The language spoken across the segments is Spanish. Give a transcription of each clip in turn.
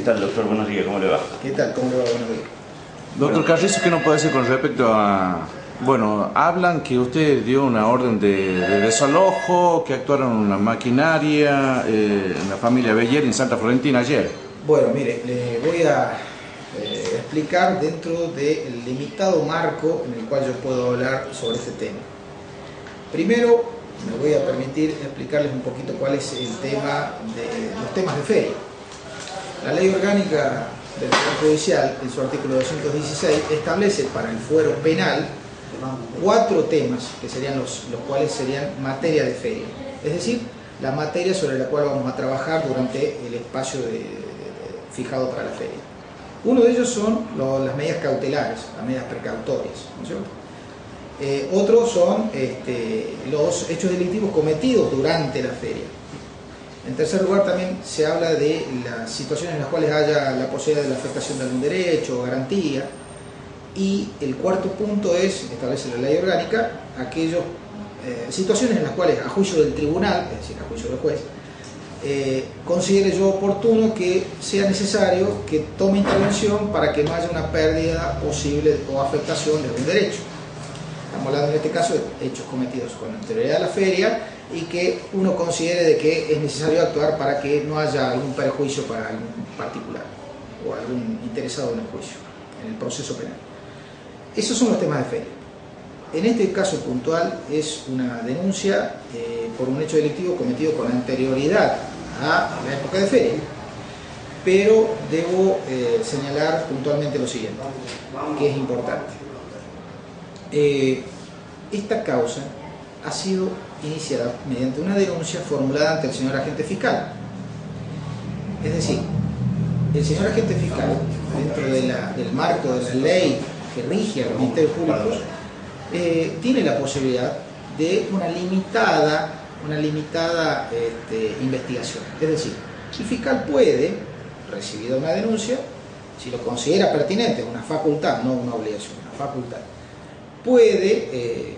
¿Qué tal, doctor? Buenos días, ¿cómo le va? ¿Qué tal? ¿Cómo le va? Buenos días. Doctor Carrizo, ¿qué nos puede decir con respecto a... Bueno, hablan que usted dio una orden de desalojo, que actuaron una maquinaria en la familia Beller en Santa Florentina ayer. Bueno, mire, le voy a explicar dentro del limitado marco en el cual yo puedo hablar sobre este tema. Primero, me voy a permitir explicarles un poquito cuál es el tema de los temas de feria. La ley orgánica del Poder Judicial, en su artículo 216, establece para el fuero penal 4 temas que serían los cuales serían materia de feria. Es decir, la materia sobre la cual vamos a trabajar durante el espacio fijado para la feria. Uno de ellos son las medidas cautelares, las medidas precautorias, ¿no es cierto? Otros son los hechos delictivos cometidos durante la feria. En tercer lugar, también se habla de las situaciones en las cuales haya la posibilidad de la afectación de algún derecho o garantía. Y el cuarto punto es, establece la ley orgánica, aquellas situaciones en las cuales, a juicio del tribunal, es decir, a juicio del juez, considere yo oportuno que sea necesario que tome intervención para que no haya una pérdida posible o afectación de algún derecho. Estamos hablando en este caso de hechos cometidos con anterioridad a la feria y que uno considere de que es necesario actuar para que no haya algún perjuicio para algún particular o algún interesado en el juicio, en el proceso penal. Esos son los temas de feria. En este caso puntual es una denuncia por un hecho delictivo cometido con anterioridad a la época de feria, pero debo señalar puntualmente lo siguiente, que es importante. Esta causa ha sido iniciada mediante una denuncia formulada ante el señor agente fiscal. Es decir, el señor agente fiscal, dentro del marco de la ley que rige a los ministerios públicos, tiene la posibilidad de una limitada investigación. Es decir, el fiscal puede, recibida una denuncia, si lo considera pertinente, una facultad, no una obligación, una facultad, puede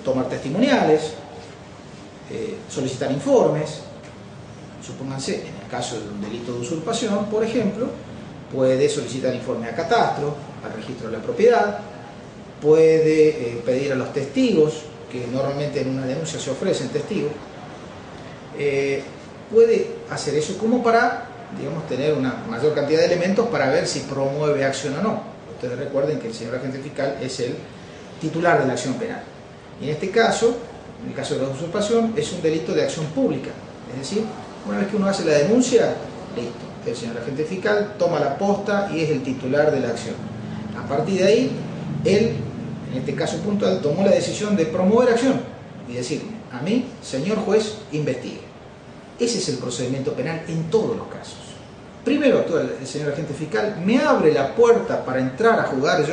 tomar testimoniales, solicitar informes. Supónganse, en el caso de un delito de usurpación, por ejemplo, puede solicitar informe a catastro, al registro de la propiedad, puede pedir a los testigos, que normalmente en una denuncia se ofrecen testigos, puede hacer eso como para, digamos, tener una mayor cantidad de elementos para ver si promueve acción o no. Ustedes recuerden que el señor agente fiscal es el titular de la acción penal. Y en este caso, en el caso de la usurpación, es un delito de acción pública. Es decir, una vez que uno hace la denuncia, listo, el señor agente fiscal toma la posta y es el titular de la acción. A partir de ahí, él, en este caso puntual, tomó la decisión de promover acción y decir, a mí, señor juez, investigue. Ese es el procedimiento penal en todos los casos. Primero actúa el señor agente fiscal, me abre la puerta para entrar a juzgar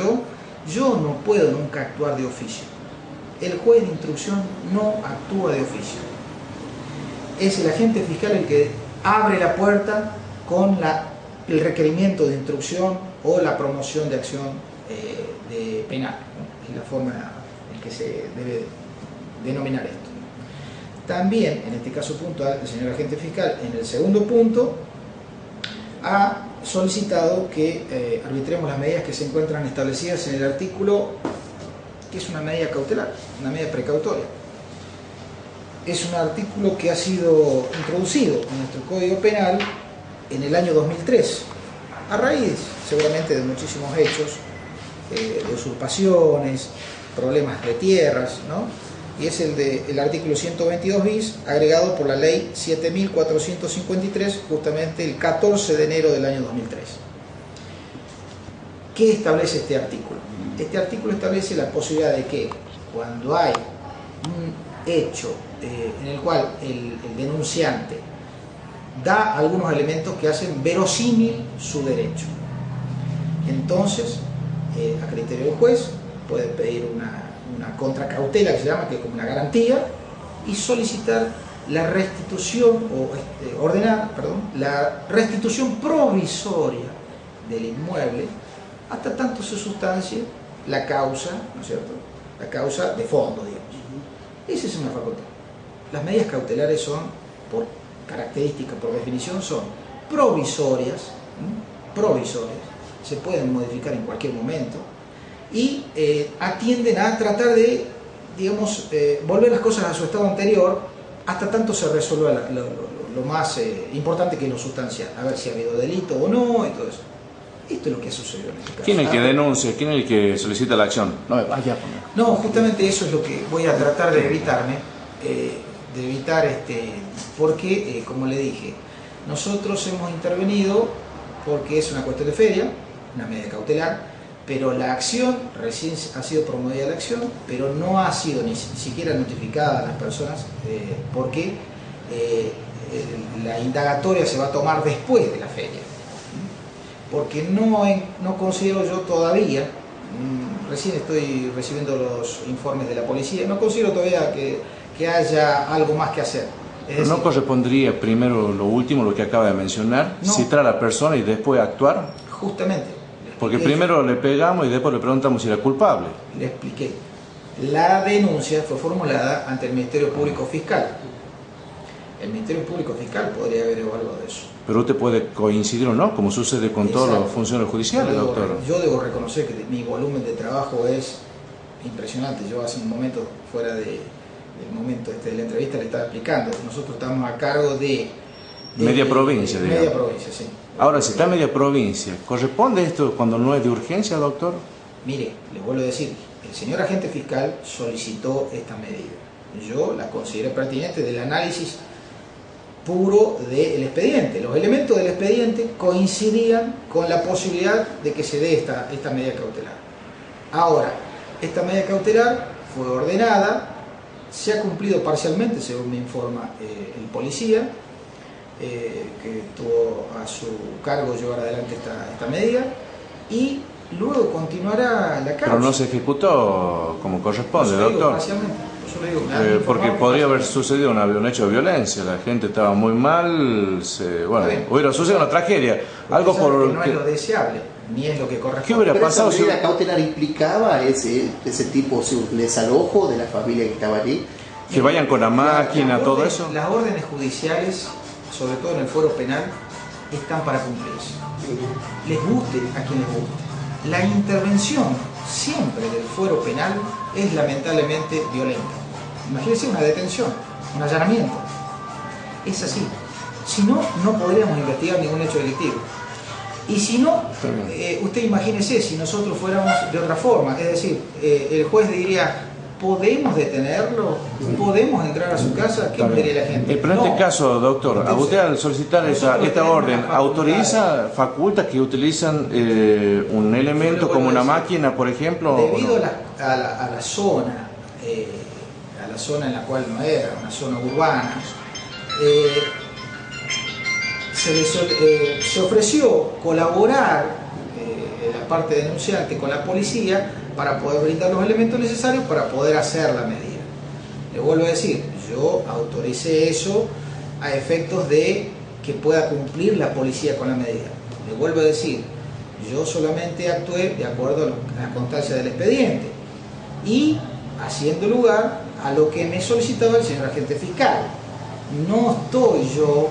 yo no puedo nunca actuar de oficio. El juez de instrucción no actúa de oficio. Es el agente fiscal el que abre la puerta con el requerimiento de instrucción o la promoción de acción penal, ¿no? Es la forma en que se debe denominar esto. También, en este caso puntual, el señor agente fiscal, en el segundo punto, ha solicitado que arbitremos las medidas que se encuentran establecidas en el artículo, que es una medida cautelar, una medida precautoria. Es un artículo que ha sido introducido en nuestro Código Penal en el año 2003, a raíz seguramente de muchísimos hechos, de usurpaciones, problemas de tierras, ¿no? Y es el artículo 122 bis, agregado por la ley 7453, justamente el 14 de enero del año 2003. ¿Qué establece este artículo? Este artículo establece la posibilidad de que cuando hay un hecho en el cual el denunciante da algunos elementos que hacen verosímil su derecho, entonces, a criterio del juez, puede pedir una contracautela, que se llama, que es como una garantía, y solicitar la restitución, o ordenar, la restitución provisoria del inmueble, hasta tanto se sustancie la causa, ¿no es cierto?, la causa de fondo, digamos. Esa es una facultad. Las medidas cautelares son, por característica, por definición, son provisorias, provisores, se pueden modificar en cualquier momento y atienden a tratar de, digamos, volver las cosas a su estado anterior hasta tanto se resuelva lo más importante, que es lo sustancial, a ver si ha habido delito o no y todo eso. Esto es lo que ha sucedido en este caso. ¿Quién es el que denuncia? ¿Quién es el que solicita la acción? No, justamente eso es lo que voy a tratar de evitarme, porque, como le dije, nosotros hemos intervenido porque es una cuestión de feria, una medida cautelar, pero la acción, recién ha sido promovida la acción, pero no ha sido ni siquiera notificada a las personas, porque la indagatoria se va a tomar después de la feria. Porque no considero yo todavía, recién estoy recibiendo los informes de la policía, no considero todavía que haya algo más que hacer. Es decir, ¿no correspondría primero lo último, lo que acaba de mencionar, no, citar a la persona y después actuar? Justamente. Porque primero le pegamos y después le preguntamos si era culpable. Le expliqué. La denuncia fue formulada ante el Ministerio Público Fiscal. El Ministerio Público Fiscal podría haber evaluado eso. Pero usted puede coincidir o no, como sucede con todos los funcionarios judiciales, doctor. Yo debo reconocer que mi volumen de trabajo es impresionante. Yo hace un momento, fuera del momento de la entrevista, le estaba explicando. Nosotros estamos a cargo de media provincia, digamos. Media provincia, sí. Ahora, si está en media provincia, ¿corresponde esto cuando no es de urgencia, doctor? Mire, le vuelvo a decir, el señor agente fiscal solicitó esta medida. Yo la consideré pertinente del análisis puro del expediente. Los elementos del expediente coincidían con la posibilidad de que se dé esta medida cautelar. Ahora, esta medida cautelar fue ordenada, se ha cumplido parcialmente, según me informa el policía, que tuvo a su cargo llevar adelante esta medida, y luego continuará la causa. Pero no se ejecutó como corresponde, doctor. Parcialmente. Porque podría haber sucedido un hecho de violencia, la gente estaba muy mal, hubiera sucedido una tragedia. Algo por que no es lo deseable, ni es lo que corresponde. ¿Qué hubiera pasado si la cautelar implicaba ese tipo de desalojo de la familia que estaba allí? Que vayan con la máquina, todo eso. Las órdenes judiciales, sobre todo en el fuero penal, están para cumplirse. Les guste a quien les guste. La intervención siempre del fuero penal es lamentablemente violenta. Imagínense una detención, un allanamiento. Es así. Si no, no podríamos investigar ningún hecho delictivo. Y si no, usted imagínese si nosotros fuéramos de otra forma. Es decir, el juez diría, ¿podemos detenerlo? ¿Podemos entrar a su casa? ¿Qué diría la gente? Pero en este caso, doctor, entonces, a usted al solicitar esta orden, ¿autoriza, faculta que utilizan un elemento como una máquina, por ejemplo? Debido a la zona, en la cual no era, una zona urbana, se ofreció colaborar la parte denunciante con la policía para poder brindar los elementos necesarios para poder hacer la medida. Le vuelvo a decir, yo autoricé eso a efectos de que pueda cumplir la policía con la medida. Le vuelvo a decir, yo solamente actué de acuerdo a la constancia del expediente y haciendo lugar a lo que me solicitaba el señor agente fiscal. No estoy yo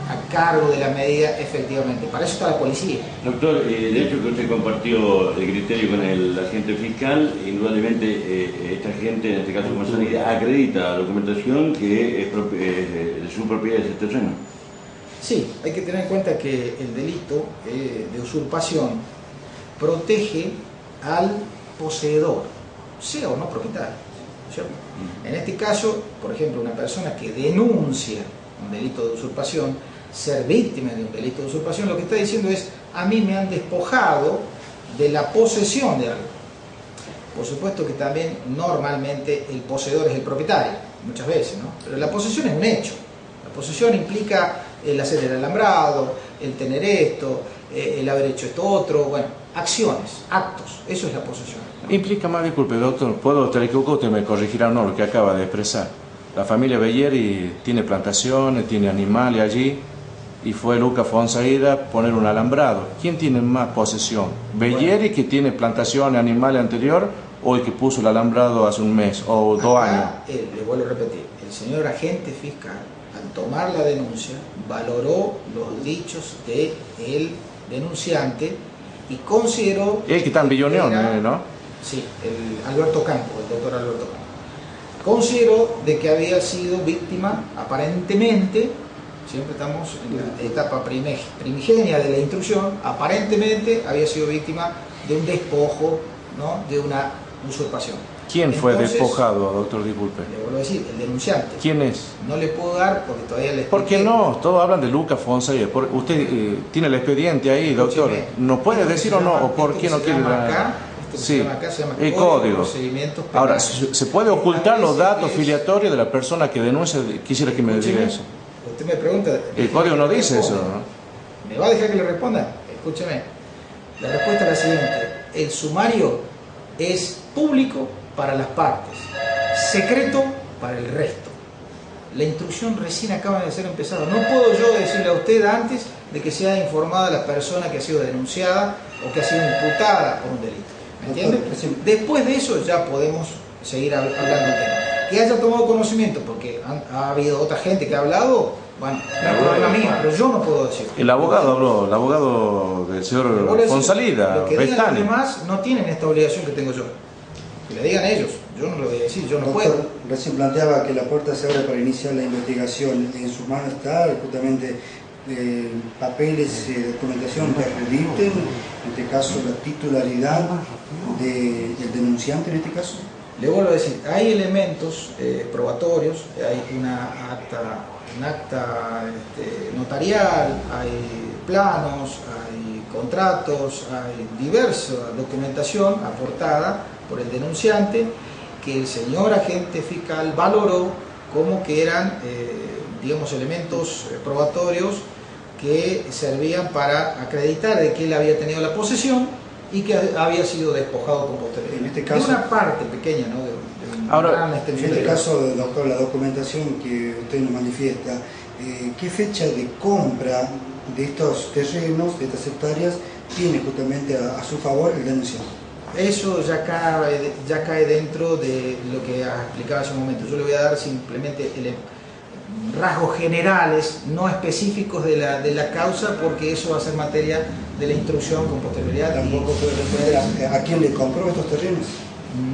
a cargo de la medida efectivamente, para eso está la policía. Doctor, de hecho que usted compartió el criterio con el agente fiscal, indudablemente esta gente, en este caso como sanidad, acredita la documentación que es de su propiedad de este terreno. Sí, hay que tener en cuenta que el delito de usurpación protege al poseedor, sea o no propietario, ¿cierto? En este caso, por ejemplo, una persona que denuncia un delito de usurpación, ser víctima de un delito de usurpación, lo que está diciendo es, a mí me han despojado de la posesión de algo. Por supuesto que también normalmente el poseedor es el propietario, muchas veces, ¿no? Pero la posesión es un hecho. La posesión implica el hacer el alambrado, el tener esto, el haber hecho esto otro, bueno, acciones, actos, eso es la posesión, ¿no? Implica más, disculpe doctor, puedo estar equivocado, usted me corregirá o no lo que acaba de expresar. La familia Bellieri tiene plantaciones, tiene animales allí, y fue Luca Fonsaída a poner un alambrado. ¿Quién tiene más posesión? ¿Bellieri, que tiene plantaciones, animales anterior, o el que puso el alambrado hace un mes o 2 años? Le vuelvo a repetir, el señor agente fiscal, al tomar la denuncia, valoró los dichos del denunciante y consideró... El que está en Villoneón, ¿no? Sí, el Alberto Campo, el doctor Alberto Campo. Consideró de que había sido víctima, aparentemente, siempre estamos en la etapa primigenia de la instrucción, aparentemente había sido víctima de un despojo, ¿no? De una usurpación. ¿Quién fue Entonces, despojado, doctor? Disculpe. Le vuelvo a decir, el denunciante. ¿Quién es? No le puedo dar porque todavía le ¿Por qué no? Todos hablan de Lucas Fonseca. Usted tiene el expediente ahí, doctor. ¿Nos puede decir o no? ¿O por qué no quiere dar? Sí, el código. Ahora, ¿se puede ocultar los datos filiatorios de la persona que denuncia? Quisiera que me diga eso. Usted me pregunta... El código no dice eso, ¿no? ¿Me va a dejar que le responda? Escúcheme. La respuesta es la siguiente. El sumario es público para las partes, secreto para el resto. La instrucción recién acaba de ser empezada. No puedo yo decirle a usted antes de que sea informada la persona que ha sido denunciada o que ha sido imputada por un delito. ¿Me entiende? Después de eso ya podemos seguir hablando del tema. Que haya tomado conocimiento, porque ha habido otra gente que ha hablado, bueno, no es problema mío, pero yo no puedo decir. El abogado habló, el abogado del señor Fonsalida, lo que digan los demás no tienen esta obligación que tengo yo. Que le digan ellos, yo no lo voy a decir, yo no puedo. Recién planteaba que la puerta se abre para iniciar la investigación. En sus manos está justamente papeles, documentación que acrediten, en este caso, la titularidad del denunciante en este caso. Le vuelvo a decir, hay elementos probatorios, hay una acta notarial, hay planos, hay contratos, hay diversa documentación aportada por el denunciante que el señor agente fiscal valoró como que eran, digamos, elementos probatorios que servían para acreditar de que él había tenido la posesión y que había sido despojado con posterioridad. En este caso, de una parte pequeña, ¿no? Ahora, en este caso, doctor, la documentación que usted nos manifiesta, ¿qué fecha de compra de estos terrenos, de estas hectáreas, tiene justamente a su favor el denunciante? Eso ya cae dentro de lo que explicaba hace un momento. Yo le voy a dar simplemente rasgos generales, no específicos de la causa, porque eso va a ser materia de la instrucción con posterioridad. ¿Tampoco puede responder a quién le compró estos terrenos?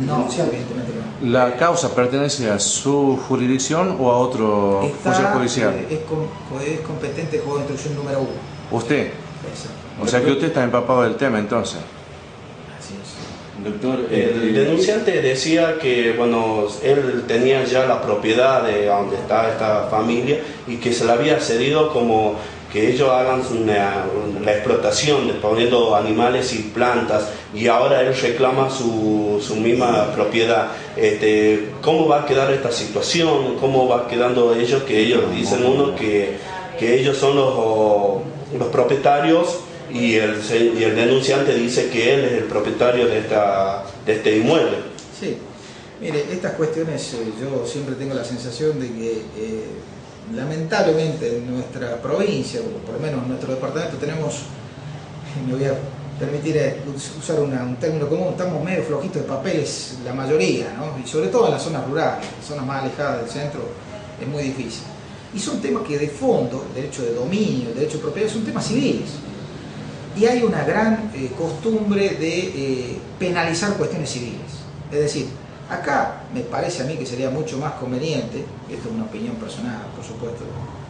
No, evidentemente no. ¿La causa pertenece a su jurisdicción o a otro función judicial? Es competente juego de instrucción número 1. ¿Usted? Exacto. O sea que usted está empapado del tema entonces. Así es. Doctor, el denunciante decía que bueno, él tenía ya la propiedad de donde está esta familia y que se la había cedido como que ellos hagan la explotación de poniendo animales y plantas, y ahora él reclama su misma propiedad. ¿Cómo va a quedar esta situación? ¿Cómo va quedando ellos? Que ellos dicen que ellos son los propietarios, y el denunciante dice que él es el propietario de este inmueble. Sí, mire, estas cuestiones yo siempre tengo la sensación de que lamentablemente en nuestra provincia, o por lo menos en nuestro departamento, tenemos, me voy a permitir usar un término común, estamos medio flojitos de papeles la mayoría, ¿no? Y sobre todo en las zonas rurales, en las zonas más alejadas del centro es muy difícil. Y son temas que de fondo, el derecho de dominio, el derecho de propiedad, son temas civiles. Y hay una gran costumbre de penalizar cuestiones civiles. Es decir, acá me parece a mí que sería mucho más conveniente, esto es una opinión personal, por supuesto,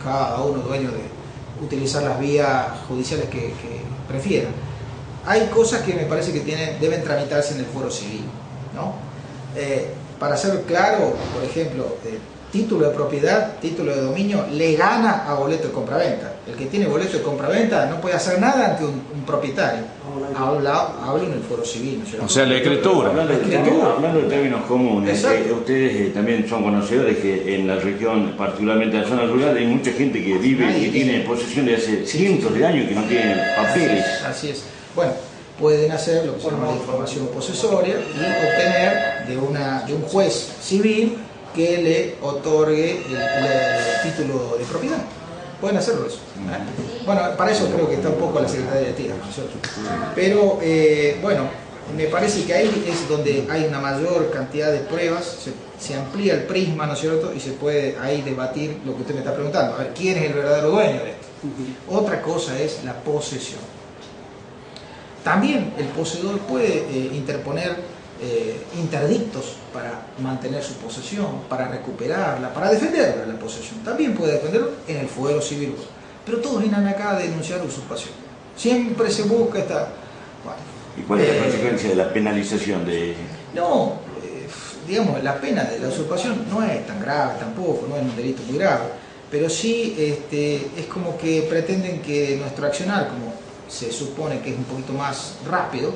cada uno dueño de utilizar las vías judiciales que prefieran. Hay cosas que me parece que deben tramitarse en el foro civil, ¿no? Para ser claro, por ejemplo, título de propiedad, título de dominio, le gana a boleto de compraventa. El que tiene boleto de compraventa no puede hacer nada ante un propietario. Hablo en el foro civil, ¿no es cierto? O sea, la escritura. Hablando de términos comunes, ustedes también son conocedores que en la región, particularmente en la zona rural, hay mucha gente que vive y tiene posesión de hace cientos de años que no tienen papeles. Así es. Bueno, pueden hacer lo que se llama la información posesoria y obtener de un juez civil que le otorgue el título de propiedad. Pueden hacerlo eso. Bueno, para eso creo que está un poco la Secretaría de Tierra, ¿no es cierto? Pero, bueno, me parece que ahí es donde hay una mayor cantidad de pruebas, se amplía el prisma, ¿no es cierto? Y se puede ahí debatir lo que usted me está preguntando. A ver, ¿quién es el verdadero dueño de esto? Otra cosa es la posesión. También el poseedor puede interponer interdictos para mantener su posesión, para recuperarla, para defenderla la posesión. También puede defenderlo en el fuero civil. Pero todos vienen acá a denunciar usurpación. Siempre se busca esta... Bueno, ¿Y cuál es la consecuencia de la penalización de...? No, digamos, la pena de la usurpación no es tan grave tampoco, no es un delito muy grave, pero sí es como que pretenden que nuestro accionar, como se supone que es un poquito más rápido,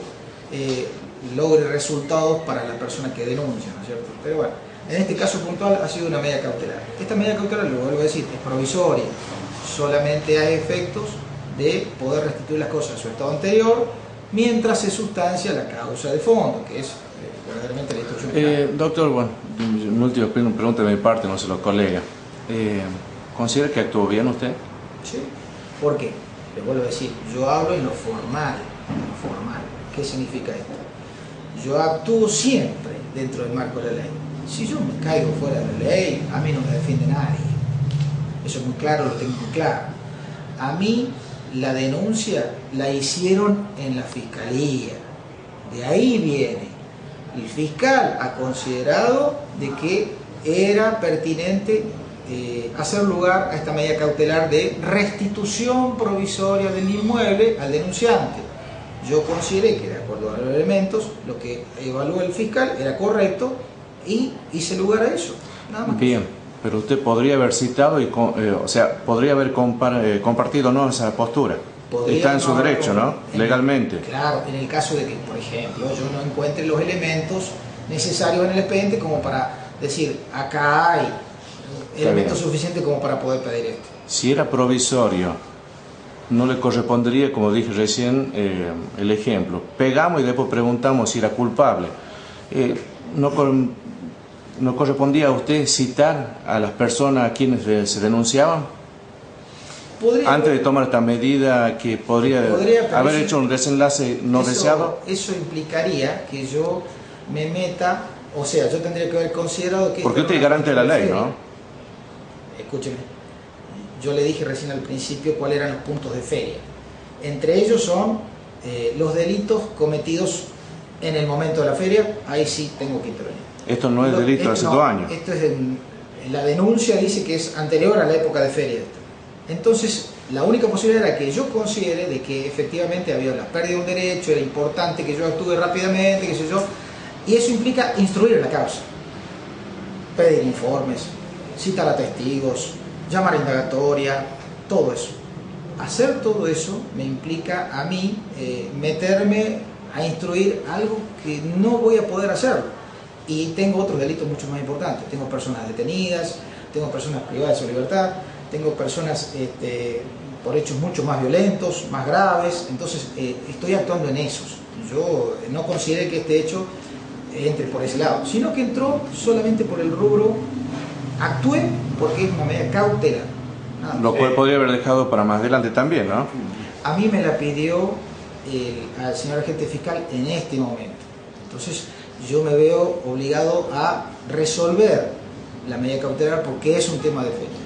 logre resultados para la persona que denuncia, ¿no es cierto? Pero bueno, en este caso puntual ha sido una medida cautelar. Esta medida cautelar, lo vuelvo a decir, es provisoria, solamente hay efectos de poder restituir las cosas a su estado anterior, mientras se sustancia la causa de fondo, que es verdaderamente la instrucción penal. Doctor, bueno, una última pregunta de mi parte, no sé, los colegas. ¿Considera que actuó bien usted? Sí. ¿Por qué? Le vuelvo a decir, yo hablo en lo formal. ¿Qué significa esto? Yo actúo siempre dentro del marco de la ley. Si yo me caigo fuera de la ley, a mí no me defiende nadie. Eso es muy claro, lo tengo muy claro. A mí la denuncia la hicieron en la fiscalía. De ahí viene. El fiscal ha considerado de que era pertinente hacer lugar a esta medida cautelar de restitución provisoria del inmueble al denunciante. Yo consideré que de acuerdo a los elementos, lo que evaluó el fiscal era correcto y hice lugar a eso. Nada más. Bien, pero usted podría haber citado, o sea, podría haber compartido no esa postura. Está en su derecho, ¿no? Legalmente. Claro, en el caso de que, por ejemplo, yo no encuentre los elementos necesarios en el expediente como para decir, acá hay elementos suficientes como para poder pedir esto. Si era provisorio, no le correspondería, como dije recién, el ejemplo. Pegamos y después preguntamos si era culpable. ¿No correspondía a usted citar a las personas a quienes se denunciaban? Antes de tomar esta medida que podría haber hecho un desenlace no deseado. Eso implicaría que yo me meta, o sea, yo tendría que haber considerado que... Porque usted es garante de la ley, ¿no? Escúcheme, yo le dije recién al principio cuáles eran los puntos de feria. Entre ellos son los delitos cometidos en el momento de la feria, ahí sí tengo que intervenir. Esto no es delito de hace 2 años. Esto es la denuncia dice que es anterior a la época de feria. Entonces, la única posibilidad era que yo considere de que efectivamente había la pérdida de un derecho, era importante que yo actúe rápidamente, qué sé yo, y eso implica instruir la causa, pedir informes, citar a testigos, llamar a indagatoria, todo eso. Hacer todo eso me implica a mí meterme a instruir algo que no voy a poder hacerlo. Y tengo otros delitos mucho más importantes. Tengo personas detenidas, tengo personas privadas de su libertad, tengo personas por hechos mucho más violentos, más graves, entonces estoy actuando en esos. Yo no consideré que este hecho entre por ese lado, sino que entró solamente por el rubro, actué porque es una medida cautelar. Lo cual podría haber dejado para más adelante también, ¿no? A mí me la pidió al señor agente fiscal en este momento, entonces yo me veo obligado a resolver la medida cautelar porque es un tema de fecha.